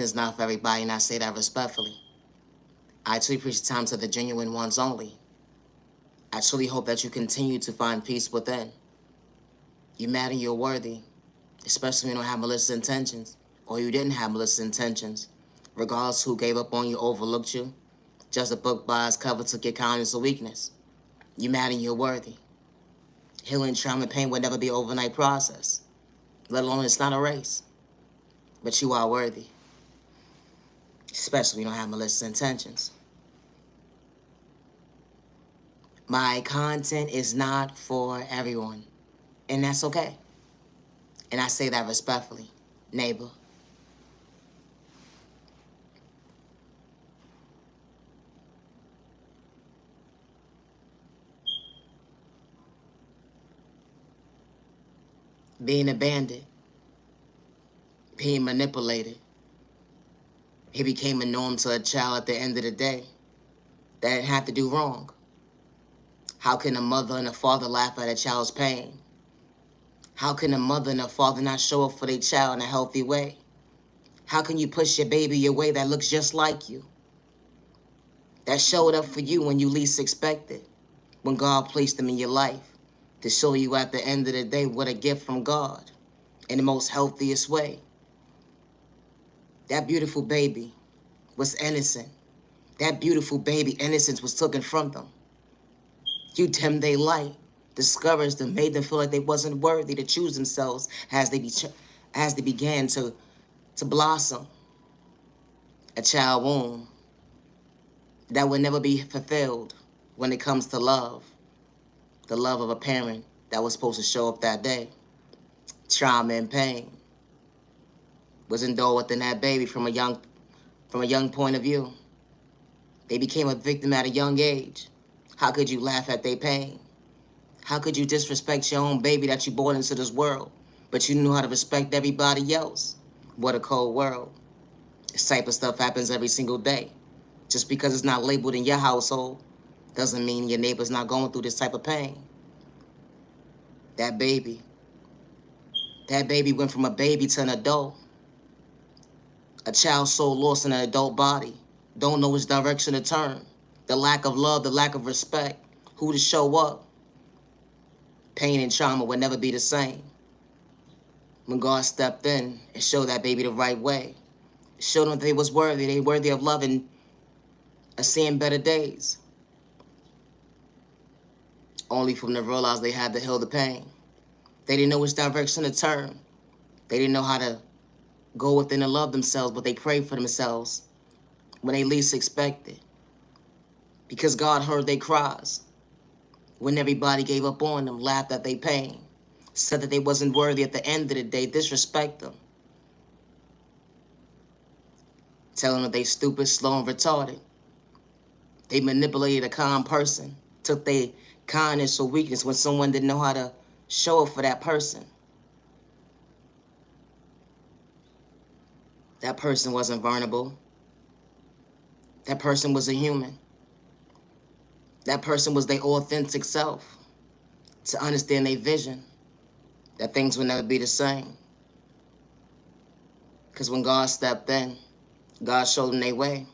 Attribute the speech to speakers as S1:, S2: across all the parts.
S1: It's not for everybody, and I say that respectfully. I truly preach time to the genuine ones only. I truly hope that you continue to find peace within. You matter, you're worthy, especially when you don't have malicious intentions, or you didn't have malicious intentions. Regardless who gave up on you, overlooked you, just a book by its cover took your kindness or weakness. You matter, you're worthy. Healing, trauma, and pain will never be an overnight process, let alone it's not a race. But you are worthy, especially when you don't have malicious intentions. My content is not for everyone, and that's okay. And I say that respectfully, neighbor. Being abandoned, being manipulated, it became a norm to a child at the end of the day that it had to do wrong. How can a mother and a father laugh at a child's pain? How can a mother and a father not show up for their child in a healthy way? How can you push your baby away that looks just like you? That showed up for you when you least expected, when God placed them in your life to show you at the end of the day what a gift from God in the most healthiest way. That beautiful baby was innocent. That beautiful baby innocence was taken from them. You dimmed their light, discouraged them, made them feel like they wasn't worthy to choose themselves as they began to blossom. A child womb that will never be fulfilled when it comes to love. The love of a parent that was supposed to show up that day. Trauma and pain was endured within that baby from a young point of view. They became a victim at a young age. How could you laugh at their pain? How could you disrespect your own baby that you brought into this world, but you knew how to respect everybody else? What a cold world. This type of stuff happens every single day. Just because it's not labeled in your household doesn't mean your neighbor's not going through this type of pain. That baby went from a baby to an adult. A child so lost in an adult body, don't know which direction to turn. The lack of love, the lack of respect, who to show up. Pain and trauma will never be the same. When God stepped in and showed that baby the right way, showed them that they was worthy, they worthy of love and seeing better days. Only for them to realize they had to heal the pain. They didn't know which direction to turn. They didn't know how to go within and love themselves, but they prayed for themselves when they least expected. Because God heard their cries. When everybody gave up on them, laughed at their pain, said that they wasn't worthy at the end of the day, disrespect them. Telling them they stupid, slow, and retarded. They manipulated a calm person, took their kindness or weakness when someone didn't know how to show up for that person. That person wasn't vulnerable. That person was a human. That person was their authentic self. To understand their vision, that things would never be the same. Because when God stepped in, God showed them their way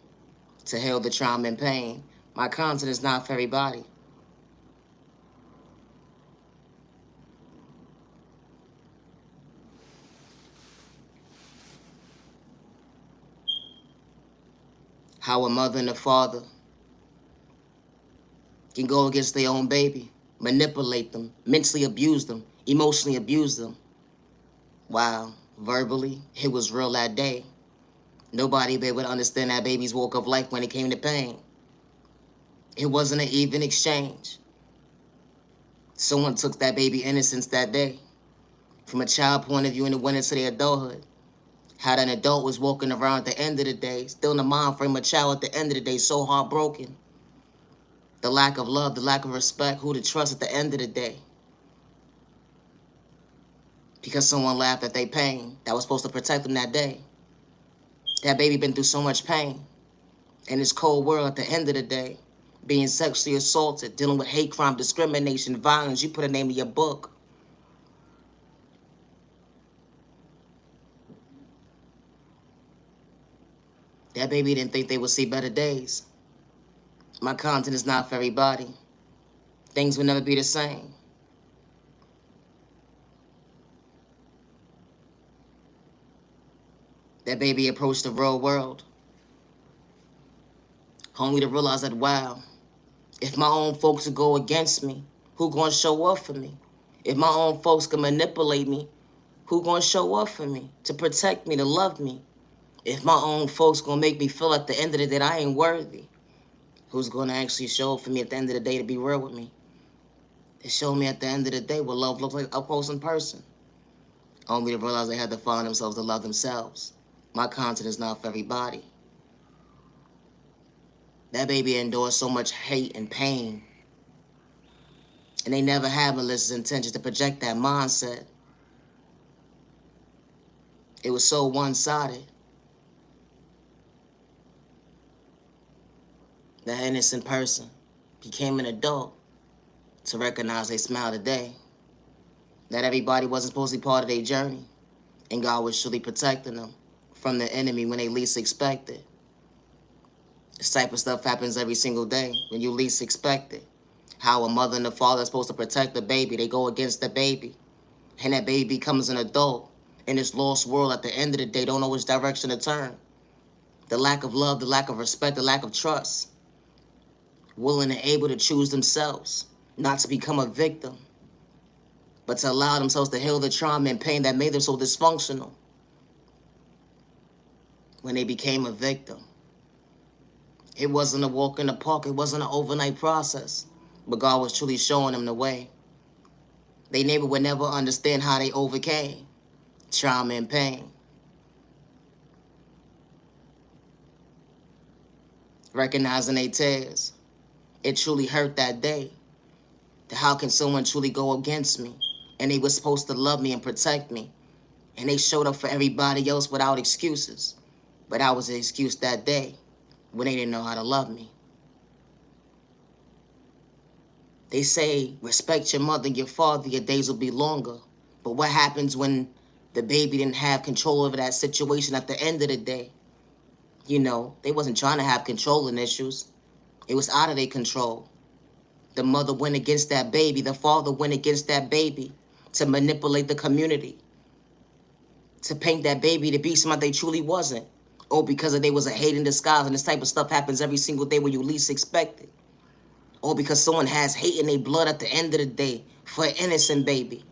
S1: to heal the trauma and pain. My content is not for everybody. How a mother and a father can go against their own baby, manipulate them, mentally abuse them, emotionally abuse them. Wow, verbally, it was real that day. Nobody be able to understand that baby's walk of life when it came to pain. It wasn't an even exchange. Someone took that baby innocence that day. From a child point of view and it went into their adulthood. How that adult was walking around at the end of the day, still in the mind frame of a child at the end of the day, so heartbroken. The lack of love, the lack of respect, who to trust at the end of the day. Because someone laughed at their pain that was supposed to protect them that day. That baby been through so much pain. In this cold world at the end of the day, being sexually assaulted, dealing with hate crime, discrimination, violence, you put a name in your book. That baby didn't think they would see better days. My content is not for everybody. Things will never be the same. That baby approached the real world, only to realize that, wow, if my own folks would go against me, who gonna show up for me? If my own folks can manipulate me, who gonna show up for me, to protect me, to love me? If my own folks gonna make me feel at the end of the day that I ain't worthy, who's gonna actually show up for me at the end of the day to be real with me? To show me at the end of the day what love looks like up close in person. Only to realize they had to find themselves to love themselves. My content is not for everybody. That baby endured so much hate and pain. And they never had malicious intentions to project that mindset. It was so one-sided. That innocent person became an adult to recognize they smile today. That everybody wasn't supposed to be part of their journey. And God was surely protecting them from the enemy when they least expected. This type of stuff happens every single day when you least expect it. How a mother and a father are supposed to protect the baby. They go against the baby. And that baby becomes an adult in this lost world. At the end of the day, don't know which direction to turn. The lack of love, the lack of respect, the lack of trust. Willing and able to choose themselves, not to become a victim, but to allow themselves to heal the trauma and pain that made them so dysfunctional when they became a victim. It wasn't a walk in the park. It wasn't an overnight process. But God was truly showing them the way. They neighbor would never understand how they overcame trauma and pain. Recognizing their tears. It truly hurt that day. How can someone truly go against me? And they were supposed to love me and protect me. And they showed up for everybody else without excuses. But I was an excuse that day when they didn't know how to love me. They say, respect your mother and your father, your days will be longer. But what happens when the baby didn't have control over that situation at the end of the day? You know, they wasn't trying to have controlling issues. It was out of their control. The mother went against that baby. The father went against that baby to manipulate the community, to paint that baby to be somebody they truly wasn't. Or because they was a hate in disguise. And this type of stuff happens every single day when you least expect it. Or because someone has hate in their blood at the end of the day for an innocent baby.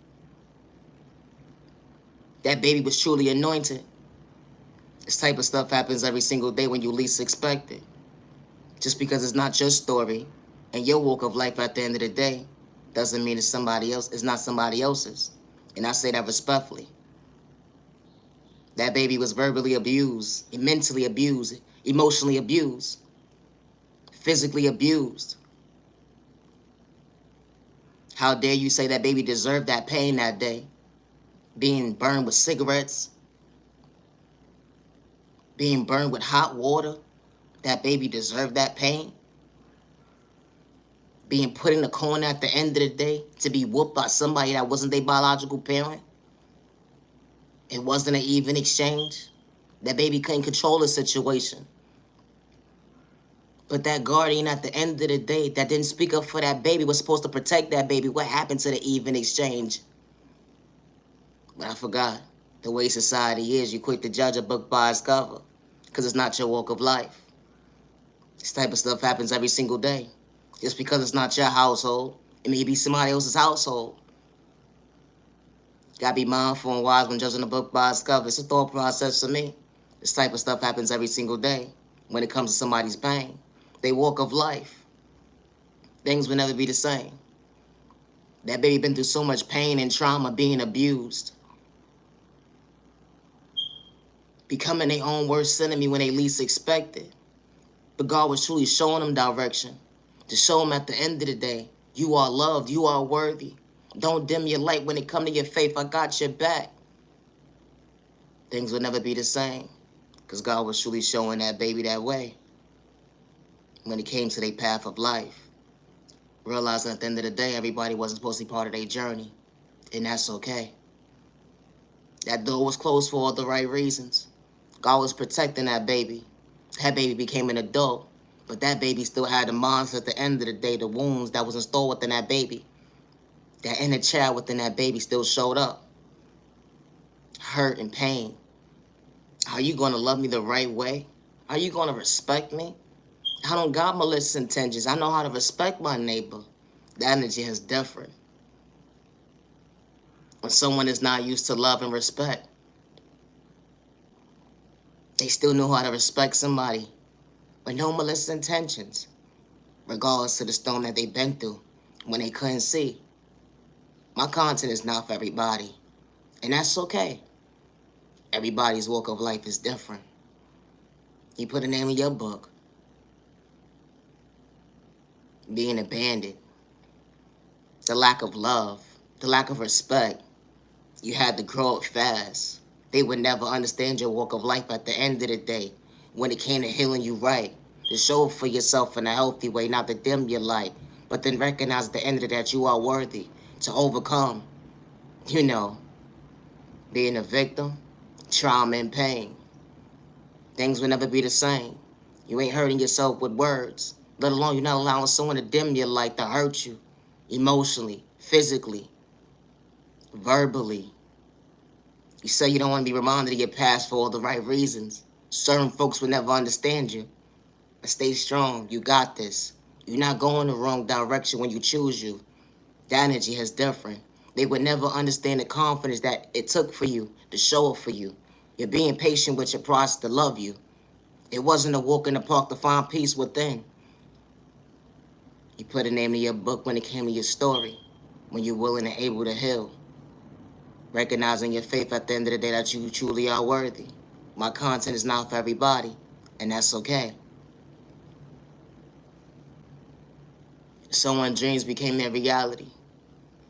S1: That baby was truly anointed. This type of stuff happens every single day when you least expect it. Just because it's not your story and your walk of life at the end of the day doesn't mean it's somebody else. It's not somebody else's. And I say that respectfully. That baby was verbally abused, mentally abused, emotionally abused, physically abused. How dare you say that baby deserved that pain that day? Being burned with cigarettes, being burned with hot water. That baby deserved that pain. Being put in the corner at the end of the day to be whooped by somebody that wasn't their biological parent. It wasn't an even exchange. That baby couldn't control the situation. But that guardian at the end of the day that didn't speak up for that baby was supposed to protect that baby. What happened to the even exchange? But I forgot. The way society is, you quick to judge a book by its cover because it's not your walk of life. This type of stuff happens every single day. Just because it's not your household, it may be somebody else's household. You gotta be mindful and wise when judging a book by its cover. It's a thought process for me. This type of stuff happens every single day when it comes to somebody's pain. They walk of life. Things will never be the same. That baby been through so much pain and trauma, being abused. Becoming their own worst enemy when they least expect it. But God was truly showing them direction. To show them at the end of the day, you are loved, you are worthy. Don't dim your light when it comes to your faith. I got your back. Things will never be the same. Because God was truly showing that baby that way. When it came to their path of life. Realizing at the end of the day, everybody wasn't supposed to be part of their journey. And that's okay. That door was closed for all the right reasons. God was protecting that baby. That baby became an adult, but that baby still had the monster at the end of the day, the wounds that was installed within that baby. That inner child within that baby still showed up. Hurt and pain. Are you going to love me the right way? Are you going to respect me? I don't got malicious intentions. I know how to respect my neighbor. The energy is different. When someone is not used to love and respect, they still know how to respect somebody with no malicious intentions, regardless of the storm that they've been through when they couldn't see. My content is not for everybody, and that's okay. Everybody's walk of life is different. You put a name in your book. Being abandoned, the lack of love, the lack of respect. You had to grow up fast. They would never understand your walk of life at the end of the day when it came to healing you right. To show up for yourself in a healthy way, not to dim your light, but then recognize at the end of the day that you are worthy to overcome, you know, being a victim, trauma and pain. Things will never be the same. You ain't hurting yourself with words, let alone you're not allowing someone to dim your light, to hurt you emotionally, physically, verbally. You say you don't want to be reminded of your past for all the right reasons. Certain folks will never understand you. But stay strong. You got this. You're not going the wrong direction when you choose you. The energy is different. They would never understand the confidence that it took for you to show up for you. You're being patient with your process to love you. It wasn't a walk in the park to find peace within. You put a name in your book when it came to your story, when you're willing and able to heal. Recognizing your faith at the end of the day that you truly are worthy. My content is not for everybody, and that's okay. Someone's dreams became their reality.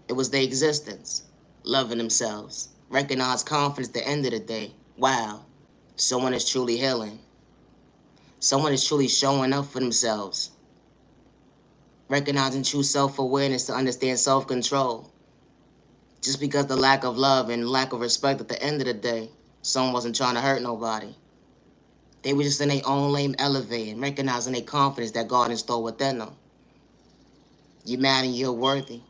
S1: It was their existence, loving themselves. Recognize confidence at the end of the day. Wow, someone is truly healing. Someone is truly showing up for themselves. Recognizing true self-awareness to understand self-control. Just because the lack of love and lack of respect at the end of the day, someone wasn't trying to hurt nobody. They were just in their own lane elevating, recognizing their confidence that God installed within them. You're mad and you're worthy.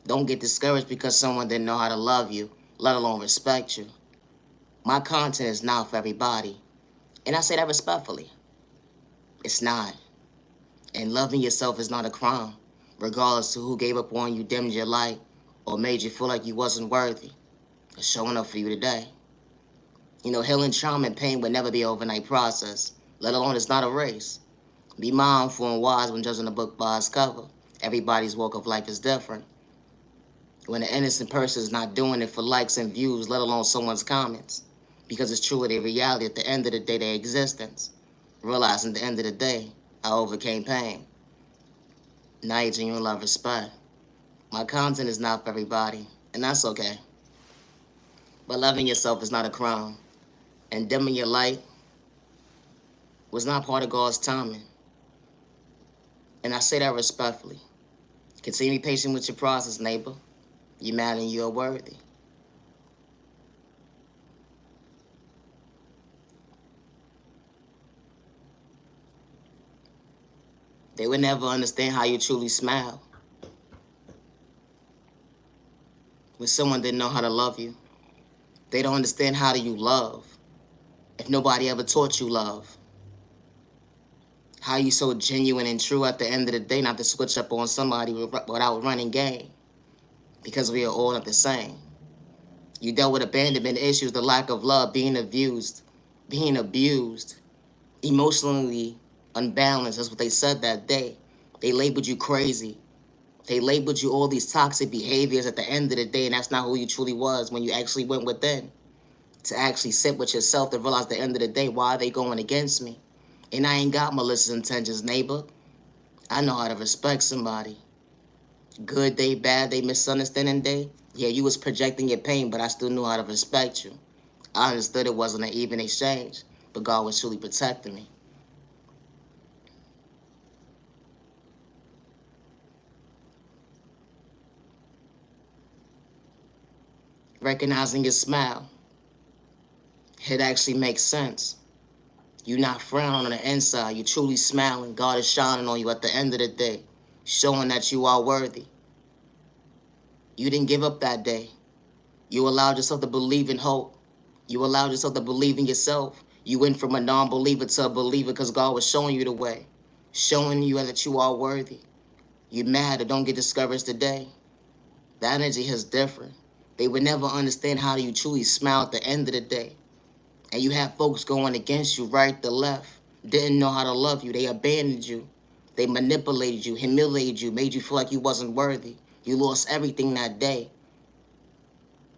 S1: Don't get discouraged because someone didn't know how to love you, let alone respect you. My content is not for everybody. And I say that respectfully. It's not. And loving yourself is not a crime, regardless of who gave up on you, dimmed your light, or made you feel like you wasn't worthy. It's showing up for you today. You know, healing trauma and pain would never be an overnight process, let alone it's not a race. Be mindful and wise when judging a book by its cover. Everybody's walk of life is different. When an innocent person is not doing it for likes and views, let alone someone's comments, because it's truly their reality at the end of the day, their existence. Realizing at the end of the day, I overcame pain. Now you genuine love, respect. My content is not for everybody, and that's okay. But loving yourself is not a crime, and dimming your light was not part of God's timing. And I say that respectfully. Continue to be patient with your process, neighbor. You're mad and you're worthy. They would never understand how you truly smile when someone didn't know how to love you. They don't understand how do you love if nobody ever taught you love. How you so genuine and true at the end of the day not to switch up on somebody without running game, because we are all not the same. You dealt with abandonment issues, the lack of love, being abused, emotionally unbalanced. That's what they said that day. They labeled you crazy. They labeled you all these toxic behaviors at the end of the day, and that's not who you truly was when you actually went within. To actually sit with yourself to realize at the end of the day, why are they going against me? And I ain't got malicious intentions, neighbor. I know how to respect somebody. Good day, bad day, misunderstanding day. Yeah, you was projecting your pain, but I still knew how to respect you. I understood it wasn't an even exchange, but God was truly protecting me. Recognizing your smile, it actually makes sense. You're not frowning on the inside. You're truly smiling. God is shining on you at the end of the day, showing that you are worthy. You didn't give up that day. You allowed yourself to believe in hope. You allowed yourself to believe in yourself. You went from a non-believer to a believer because God was showing you the way, showing you that you are worthy. You're mad or don't get discouraged today. The energy is different. They would never understand how you truly smile at the end of the day. And you have folks going against you right to left. Didn't know how to love you. They abandoned you. They manipulated you, humiliated you, made you feel like you wasn't worthy. You lost everything that day.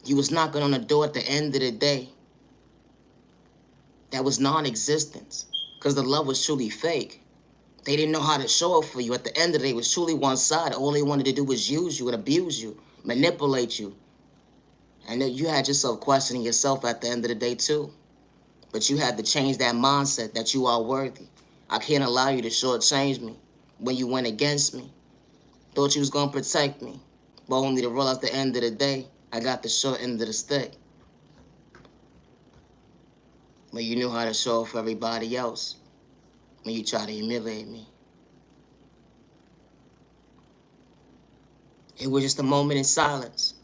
S1: You was knocking on the door at the end of the day. That was non-existence. Because the love was truly fake. They didn't know how to show up for you. At the end of the day, it was truly one-sided. All they wanted to do was use you and abuse you, manipulate you. And you had yourself questioning yourself at the end of the day, too. But you had to change that mindset that you are worthy. I can't allow you to shortchange me when you went against me. Thought you was going to protect me. But only to realize at the end of the day, I got the short end of the stick. But you knew how to show up for everybody else when you tried to humiliate me. It was just a moment in silence,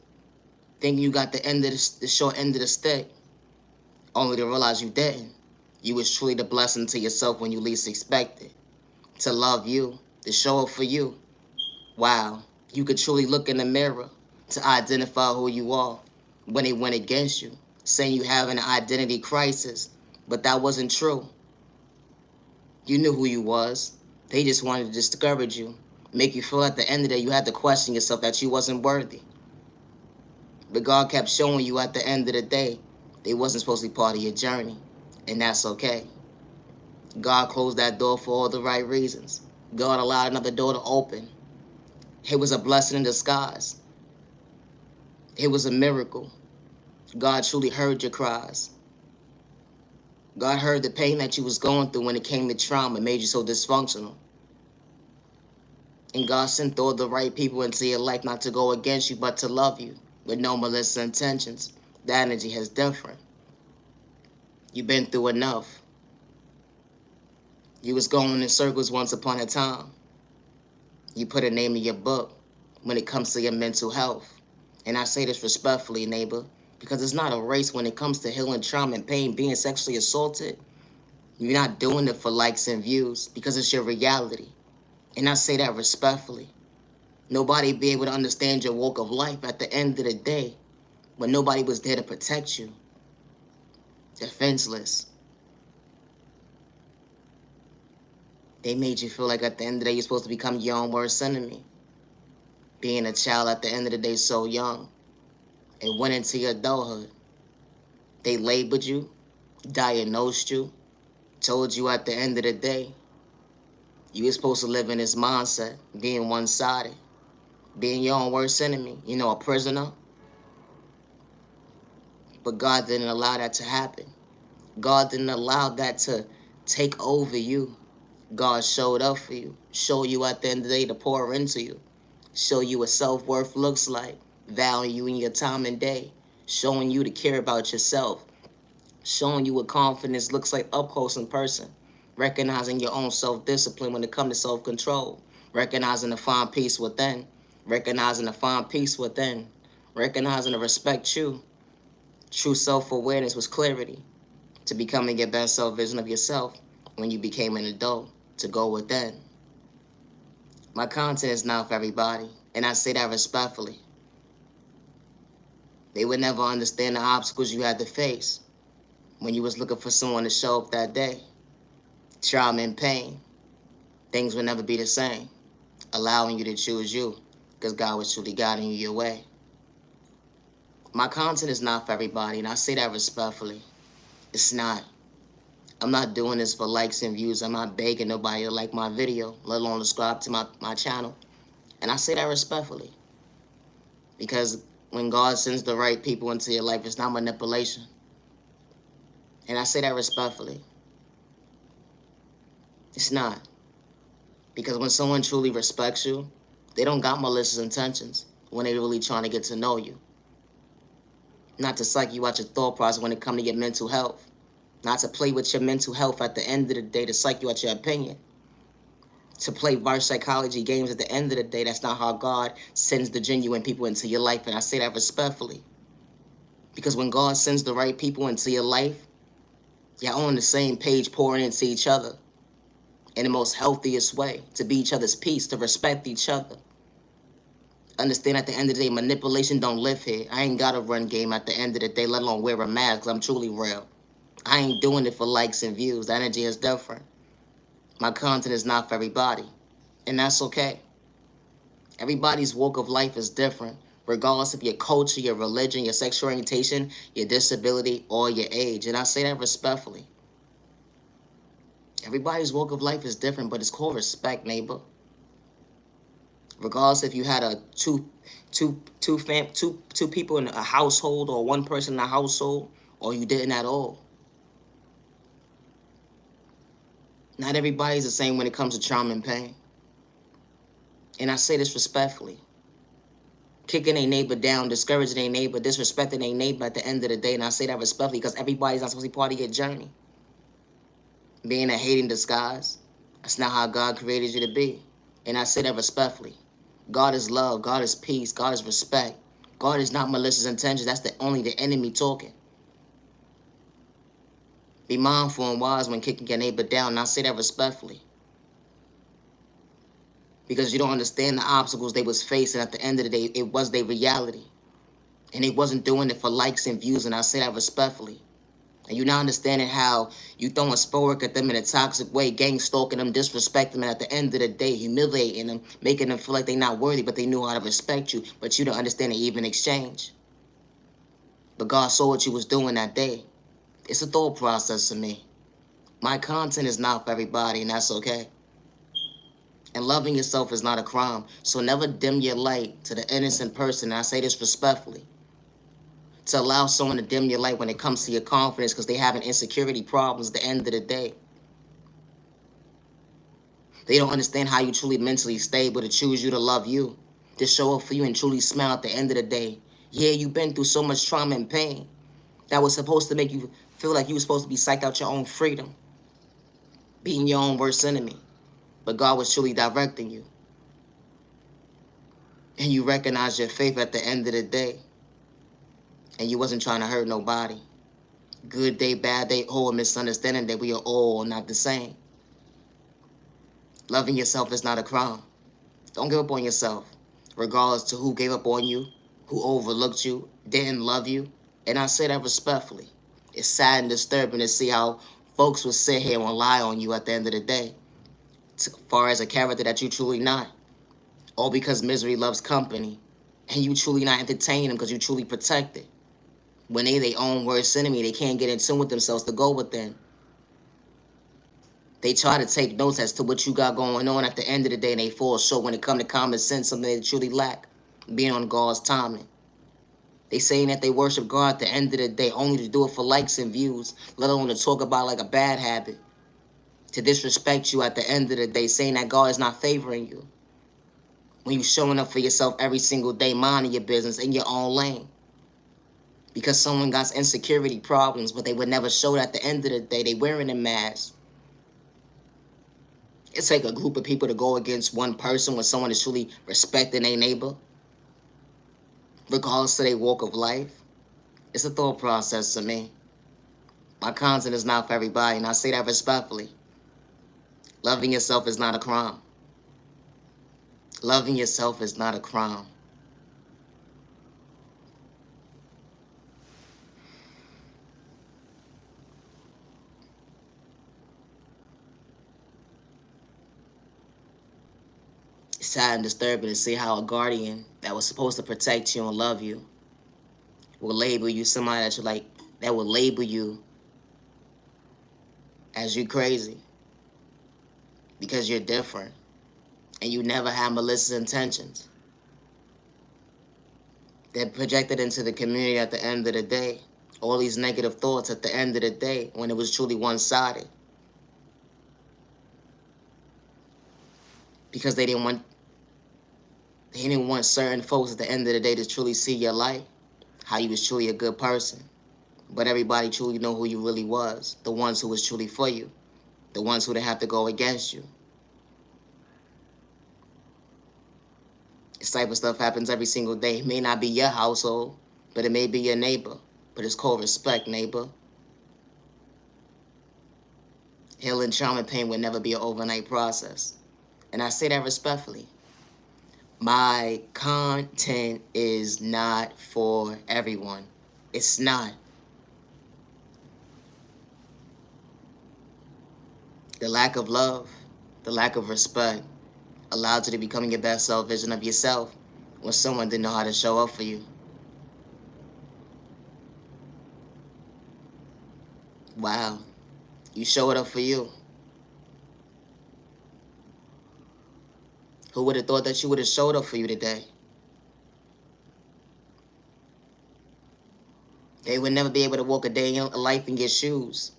S1: thinking you got the short end of the stick, only to realize you didn't. You was truly the blessing to yourself when you least expected. To love you, to show up for you. Wow, you could truly look in the mirror to identify who you are when they went against you, saying you have an identity crisis, but that wasn't true. You knew who you was. They just wanted to discourage you, make you feel at the end of the day you had to question yourself that you wasn't worthy. But God kept showing you at the end of the day they wasn't supposed to be part of your journey, and that's okay. God closed that door for all the right reasons. God allowed another door to open. It was a blessing in disguise. It was a miracle. God truly heard your cries. God heard the pain that you was going through when it came to trauma, made you so dysfunctional. And God sent all the right people into your life not to go against you, but to love you with no malicious intentions. The energy is different. You've been through enough. You was going in circles once upon a time. You put a name in your book when it comes to your mental health. And I say this respectfully, neighbor, because it's not a race when it comes to healing trauma and pain, being sexually assaulted. You're not doing it for likes and views because it's your reality. And I say that respectfully. Nobody be able to understand your walk of life at the end of the day when nobody was there to protect you. Defenseless. They made you feel like at the end of the day you're supposed to become your own worst enemy. Being a child at the end of the day so young. It went into your adulthood. They labeled you, diagnosed you, told you at the end of the day you were supposed to live in this mindset, being one-sided, being your own worst enemy, a prisoner. But God didn't allow that to happen. God didn't allow that to take over you. God showed up for you, show you at the end of the day to pour into you, show you what self-worth looks like, value in your time and day, showing you to care about yourself, showing you what confidence looks like up close in person, recognizing your own self-discipline when it comes to self-control, recognizing to find peace within, recognizing to find peace within, recognizing to respect you. True self-awareness was clarity to becoming your best self-vision of yourself when you became an adult, to go within. My content is not for everybody, and I say that respectfully. They would never understand the obstacles you had to face when you was looking for someone to show up that day. Trauma and pain. Things would never be the same, allowing you to choose you because God was truly guiding you your way. My content is not for everybody, and I say that respectfully. It's not. I'm not doing this for likes and views. I'm not begging nobody to like my video, let alone subscribe to my channel. And I say that respectfully. Because when God sends the right people into your life, it's not manipulation. And I say that respectfully. It's not. Because when someone truly respects you, they don't got malicious intentions when they're really trying to get to know you. Not to psych you out your thought process when it comes to your mental health. not to play with your mental health at the end of the day, to psych you out your opinion, to play reverse psychology games at the end of the day. That's not how God sends the genuine people into your life, and I say that respectfully. Because when God sends the right people into your life, you're on the same page, pouring into each other in the most healthiest way, to be each other's peace, to respect each other. Understand, at the end of the day, manipulation don't live here. I ain't got a run game at the end of the day, let alone wear a mask, 'cause I'm truly real. I ain't doing it for likes and views. The energy is different. My content is not for everybody, and that's okay. Everybody's walk of life is different, regardless of your culture, your religion, your sexual orientation, your disability, or your age. And I say that respectfully. Everybody's walk of life is different, but it's called respect, neighbor. Regardless if you had a two people in a household, or one person in a household, or you didn't at all. Not everybody's the same when it comes to trauma and pain. And I say this respectfully. Kicking a neighbor down, discouraging a neighbor, disrespecting a neighbor at the end of the day, and I say that respectfully because everybody's not supposed to be part of your journey. Being a hate in disguise, that's not how God created you to be. And I say that respectfully. God is love, God is peace, God is respect. God is not malicious intentions. That's only the enemy talking. Be mindful and wise when kicking your neighbor down, and I say that respectfully. Because you don't understand the obstacles they was facing. At the end of the day, it was their reality. And they wasn't doing it for likes and views, and I say that respectfully. And you're not understanding how you throwing spork at them in a toxic way, gang stalking them, disrespecting them, and at the end of the day, humiliating them, making them feel like they're not worthy, but they knew how to respect you, but you don't understand the even exchange. But God saw what you was doing that day. It's a thought process to me. My content is not for everybody, and that's okay. And loving yourself is not a crime, so never dim your light to the innocent person, and I say this respectfully. To allow someone to dim your light when it comes to your confidence because they having insecurity problems at the end of the day. They don't understand how you truly mentally stable to choose you, to love you, to show up for you and truly smile at the end of the day. Yeah, you've been through so much trauma and pain that was supposed to make you feel like you were supposed to be psyched out your own freedom, being your own worst enemy. But God was truly directing you. And you recognize your faith at the end of the day. And you wasn't trying to hurt nobody. Good day, bad day, or misunderstanding that we are all not the same. Loving yourself is not a crime. Don't give up on yourself, regardless to who gave up on you, who overlooked you, didn't love you. And I say that respectfully. It's sad and disturbing to see how folks will sit here and lie on you at the end of the day, as far as a character that you truly not. All because misery loves company, and you truly not entertain them because you truly protect it. When they their own worst enemy, they can't get in tune with themselves to go within. They try to take notes as to what you got going on. At the end of the day, and they fall short when it comes to common sense, something they truly lack, being on God's timing. They saying that they worship God at the end of the day only to do it for likes and views, let alone to talk about like a bad habit, to disrespect you at the end of the day, saying that God is not favoring you. When you showing up for yourself every single day, minding your business in your own lane. Because someone got insecurity problems, but they would never show it at the end of the day. They wearing a mask. It's like a group of people to go against one person when someone is truly respecting their neighbor, regardless of their walk of life. It's a thought process to me. My content is not for everybody, and I say that respectfully. Loving yourself is not a crime. Loving yourself is not a crime. It's sad and disturbing to see how a guardian that was supposed to protect you and love you will label you somebody that you like, that will label you as you crazy because you're different and you never had malicious intentions. They're projected into the community at the end of the day. All these negative thoughts at the end of the day when it was truly one-sided. Because they didn't want certain folks at the end of the day to truly see your light, how you was truly a good person, But everybody truly know who you really was. The ones who was truly for you. The ones who didn't have to go against you. This type of stuff happens every single day. It may not be your household, but it may be your neighbor. But it's called respect, neighbor. Healing trauma and pain would never be an overnight process. And I say that respectfully. My content is not for everyone. It's not. The lack of love, the lack of respect, allowed you to become your best self vision of yourself when someone didn't know how to show up for you. Wow. You showed up for you. Who would have thought that you would have showed up for you today? They would never be able to walk a day in life in your shoes.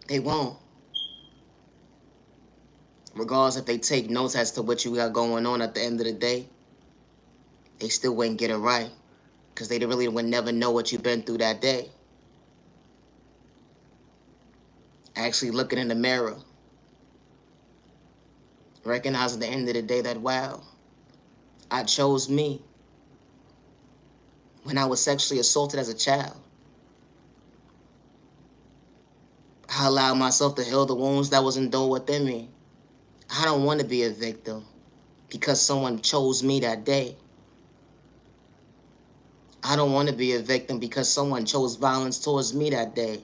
S1: They won't. Regardless if they take notes as to what you got going on at the end of the day, they still wouldn't get it right. Because they really would never know what you've been through that day. Actually looking in the mirror. Recognizing at the end of the day that, wow, I chose me. When I was sexually assaulted as a child, I allowed myself to heal the wounds that was endured within me. I don't want to be a victim because someone chose me that day. I don't want to be a victim because someone chose violence towards me that day.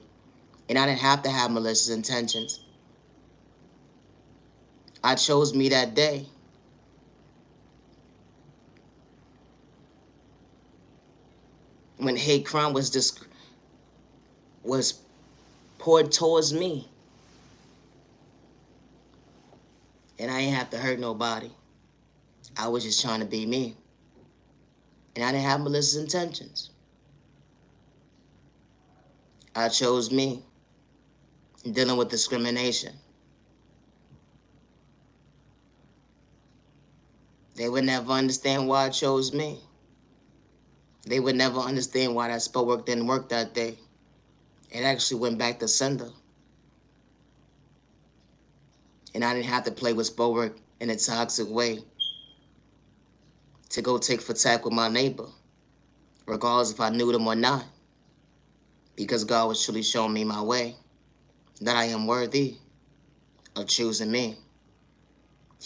S1: And I didn't have to have malicious intentions. I chose me that day. When hate crime was poured towards me. And I didn't have to hurt nobody. I was just trying to be me. And I didn't have malicious intentions. I chose me. Dealing with discrimination. They would never understand why I chose me. They would never understand why that spell work didn't work that day. It actually went back to sender. And I didn't have to play with spell work in a toxic way to go take for tack with my neighbor, regardless if I knew them or not. Because God was truly showing me my way, that I am worthy of choosing me.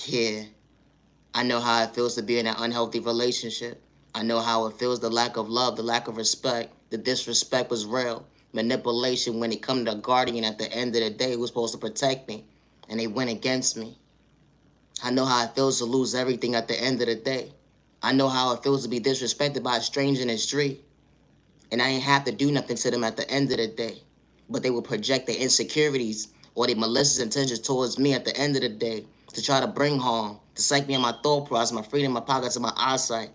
S1: Yeah, I know how it feels to be in an unhealthy relationship. I know how it feels, the lack of love, the lack of respect. The disrespect was real. Manipulation when it come to a guardian at the end of the day who was supposed to protect me. And they went against me. I know how it feels to lose everything at the end of the day. I know how it feels to be disrespected by a stranger in the street. And I ain't have to do nothing to them at the end of the day. But they will project their insecurities or their malicious intentions towards me at the end of the day to try to bring harm, to psych me in my thought process, my freedom, my pockets, and my eyesight.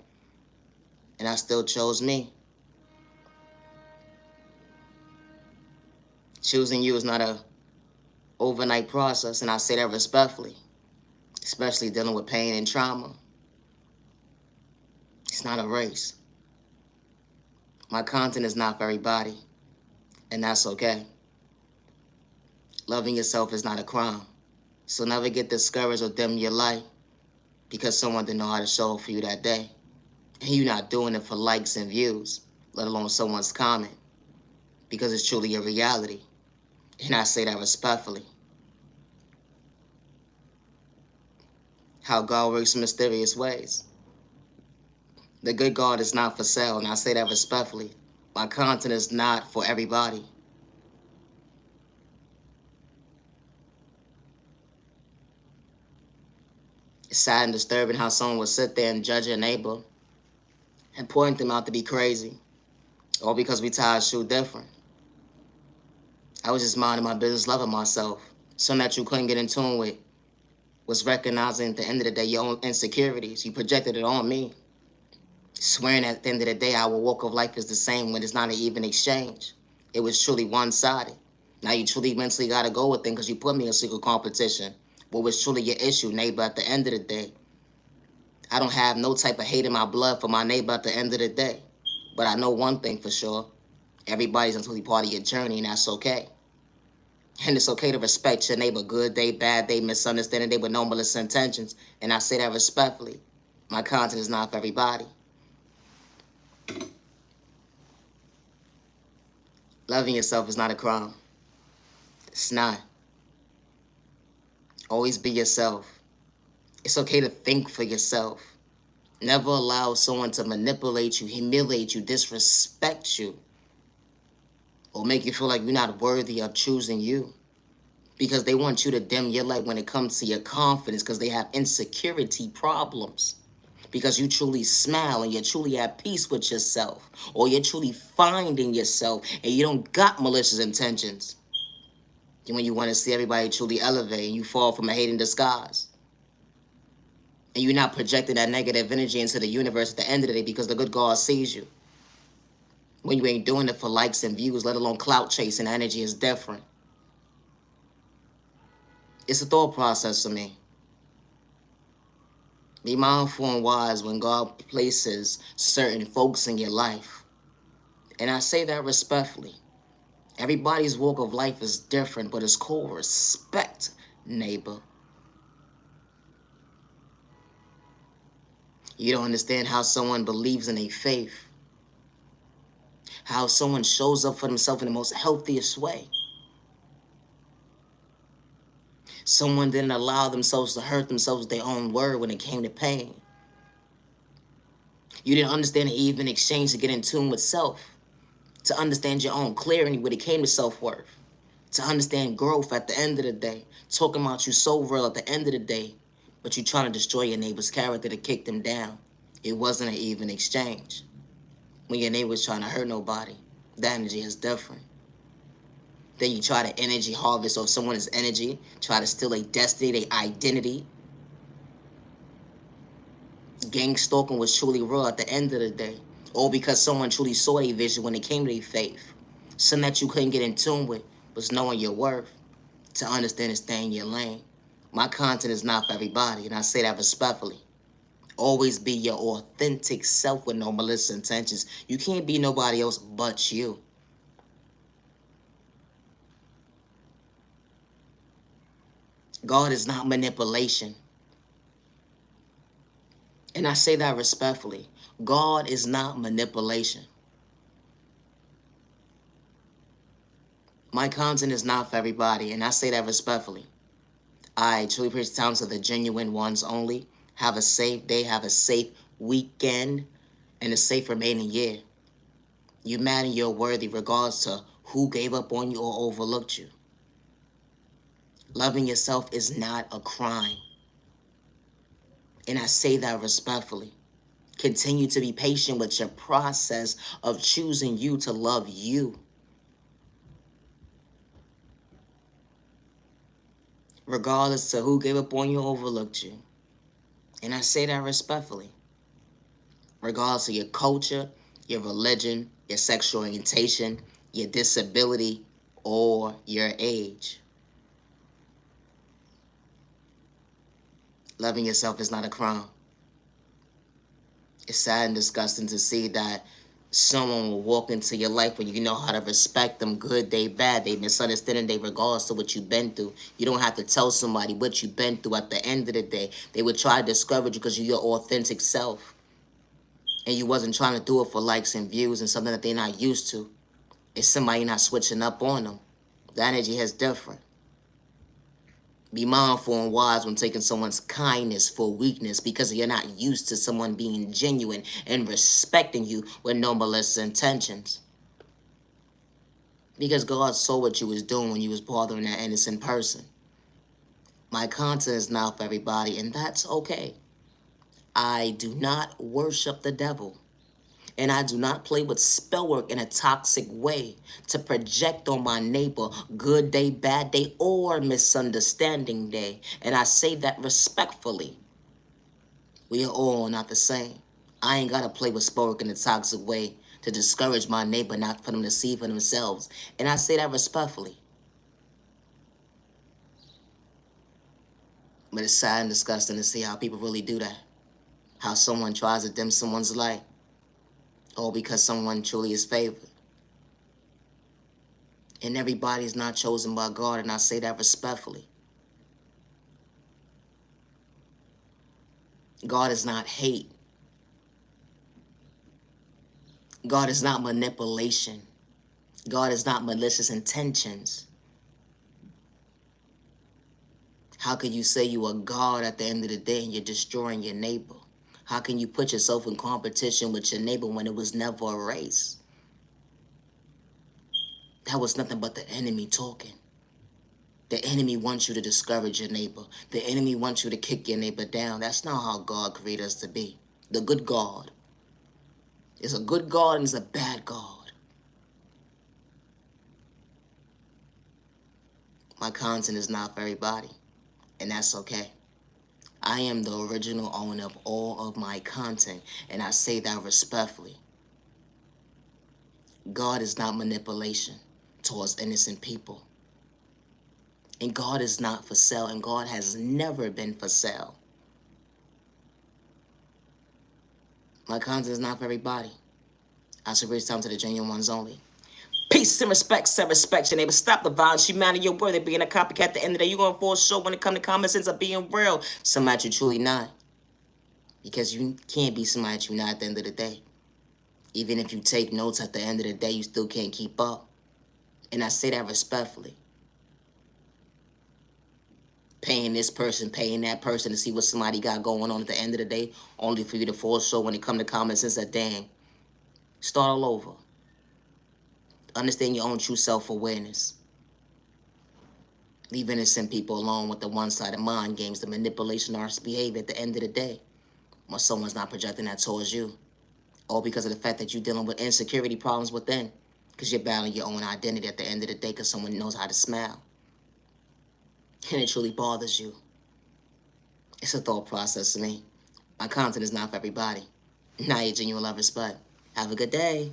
S1: And I still chose me. Choosing you is not a overnight process, and I say that respectfully, especially dealing with pain and trauma. It's not a race. My content is not for everybody, and that's okay. Loving yourself is not a crime, so never get discouraged or dim your light because someone didn't know how to show up for you that day. And you're not doing it for likes and views, let alone someone's comment, because it's truly a reality. And I say that respectfully. How God works in mysterious ways. The good God is not for sale, and I say that respectfully. My content is not for everybody. It's sad and disturbing how someone would sit there and judge a neighbor and point them out to be crazy, all because we tie a shoe different. I was just minding my business, loving myself. Something that you couldn't get in tune with was recognizing at the end of the day your own insecurities. You projected it on me, swearing at the end of the day our walk of life is the same when it's not an even exchange. It was truly one-sided. Now you truly mentally got to go with them because you put me in a secret competition. What was truly your issue, neighbor, at the end of the day? I don't have no type of hate in my blood for my neighbor at the end of the day. But I know one thing for sure, Everybody's totally part of your journey, and that's okay. And it's okay to respect your neighbor, good day, bad day, misunderstanding day with no malicious intentions. And I say that respectfully. My content is not for everybody. Loving yourself is not a crime. It's not. Always be yourself. It's okay to think for yourself. Never allow someone to manipulate you, humiliate you, disrespect you, or make you feel like you're not worthy of choosing you. Because they want you to dim your light when it comes to your confidence, because they have insecurity problems. Because you truly smile and you're truly at peace with yourself, or you're truly finding yourself and you don't got malicious intentions. And when you want to see everybody truly elevate and you fall from a hating disguise, and you're not projecting that negative energy into the universe at the end of the day, because the good God sees you. When you ain't doing it for likes and views, let alone clout chasing, energy is different. It's a thought process for me. Be mindful and wise when God places certain folks in your life. And I say that respectfully. Everybody's walk of life is different, but it's called respect, neighbor. You don't understand how someone believes in a faith, how someone shows up for themselves in the most healthiest way. Someone didn't allow themselves to hurt themselves with their own word when it came to pain. You didn't understand the even exchange to get in tune with self, to understand your own clarity when it came to self-worth, to understand growth at the end of the day, talking about you so real at the end of the day, but you trying to destroy your neighbor's character to kick them down. It wasn't an even exchange. When your neighbor's trying to hurt nobody, the energy is different. Then you try to energy harvest off someone's energy, try to steal their destiny, their identity. Gang stalking was truly real at the end of the day. All because someone truly saw a vision when it came to their faith. Something that you couldn't get in tune with was knowing your worth, to understand and stay in your lane. My content is not for everybody, and I say that respectfully. Always be your authentic self with no malicious intentions. You can't be nobody else but you. God is not manipulation. And I say that respectfully. God is not manipulation. My content is not for everybody, and I say that respectfully. I truly preach time to the genuine ones only. Have a safe day, have a safe weekend, and a safe remaining year. You matter, you're worthy regardless to who gave up on you or overlooked you. Loving yourself is not a crime. And I say that respectfully. Continue to be patient with your process of choosing you to love you. Regardless to who gave up on you or overlooked you. And I say that respectfully. Regardless of your culture, your religion, your sexual orientation, your disability, or your age. Loving yourself is not a crime. It's sad and disgusting to see that someone will walk into your life when you know how to respect them, good day, bad day, misunderstanding day, regardless to what you've been through. You don't have to tell somebody what you've been through at the end of the day. They would try to discourage you because you're your authentic self. And you wasn't trying to do it for likes and views and something that they're not used to. It's somebody not switching up on them. The energy is different. Be mindful and wise when taking someone's kindness for weakness, because you're not used to someone being genuine and respecting you with no malicious intentions. Because God saw what you was doing when you was bothering that innocent person. My content is not for everybody, and that's okay. I do not worship the devil. And I do not play with spell work in a toxic way to project on my neighbor good day, bad day, or misunderstanding day. And I say that respectfully. We are all not the same. I ain't got to play with spell work in a toxic way to discourage my neighbor, not for them to see for themselves. And I say that respectfully. But it's sad and disgusting to see how people really do that. How someone tries to dim someone's light. All because someone truly is favored. And everybody is not chosen by God, and I say that respectfully. God is not hate. God is not manipulation. God is not malicious intentions. How can you say you are God at the end of the day and you're destroying your neighbor? How can you put yourself in competition with your neighbor when it was never a race? That was nothing but the enemy talking. The enemy wants you to discourage your neighbor. The enemy wants you to kick your neighbor down. That's not how God created us to be. The good God is a good God and is a bad God. My content is not for everybody, and that's okay. I am the original owner of all of my content, and I say that respectfully. God is not manipulation towards innocent people. And God is not for sale, and God has never been for sale. My content is not for everybody. I should reach down to the genuine ones only. Peace and respect, set respect your neighbor. Stop the violence, humanity, your word. Being a copycat at the end of the day, you're going to fall short when it comes to common sense of being real. Somebody you truly not. Because you can't be somebody that you're not at the end of the day. Even if you take notes at the end of the day, you still can't keep up. And I say that respectfully. Paying this person, paying that person to see what somebody got going on at the end of the day, only for you to fall short when it comes to common sense that dang. Start all over. Understand your own true self-awareness. Leave innocent people alone with the one-sided mind games, the manipulation, arts behavior at the end of the day. When someone's not projecting that towards you. All because of the fact that you're dealing with insecurity problems within. Because you're battling your own identity at the end of the day because someone knows how to smile. And it truly bothers you. It's a thought process to me. My content is not for everybody. Now your genuine love, respect. Have a good day.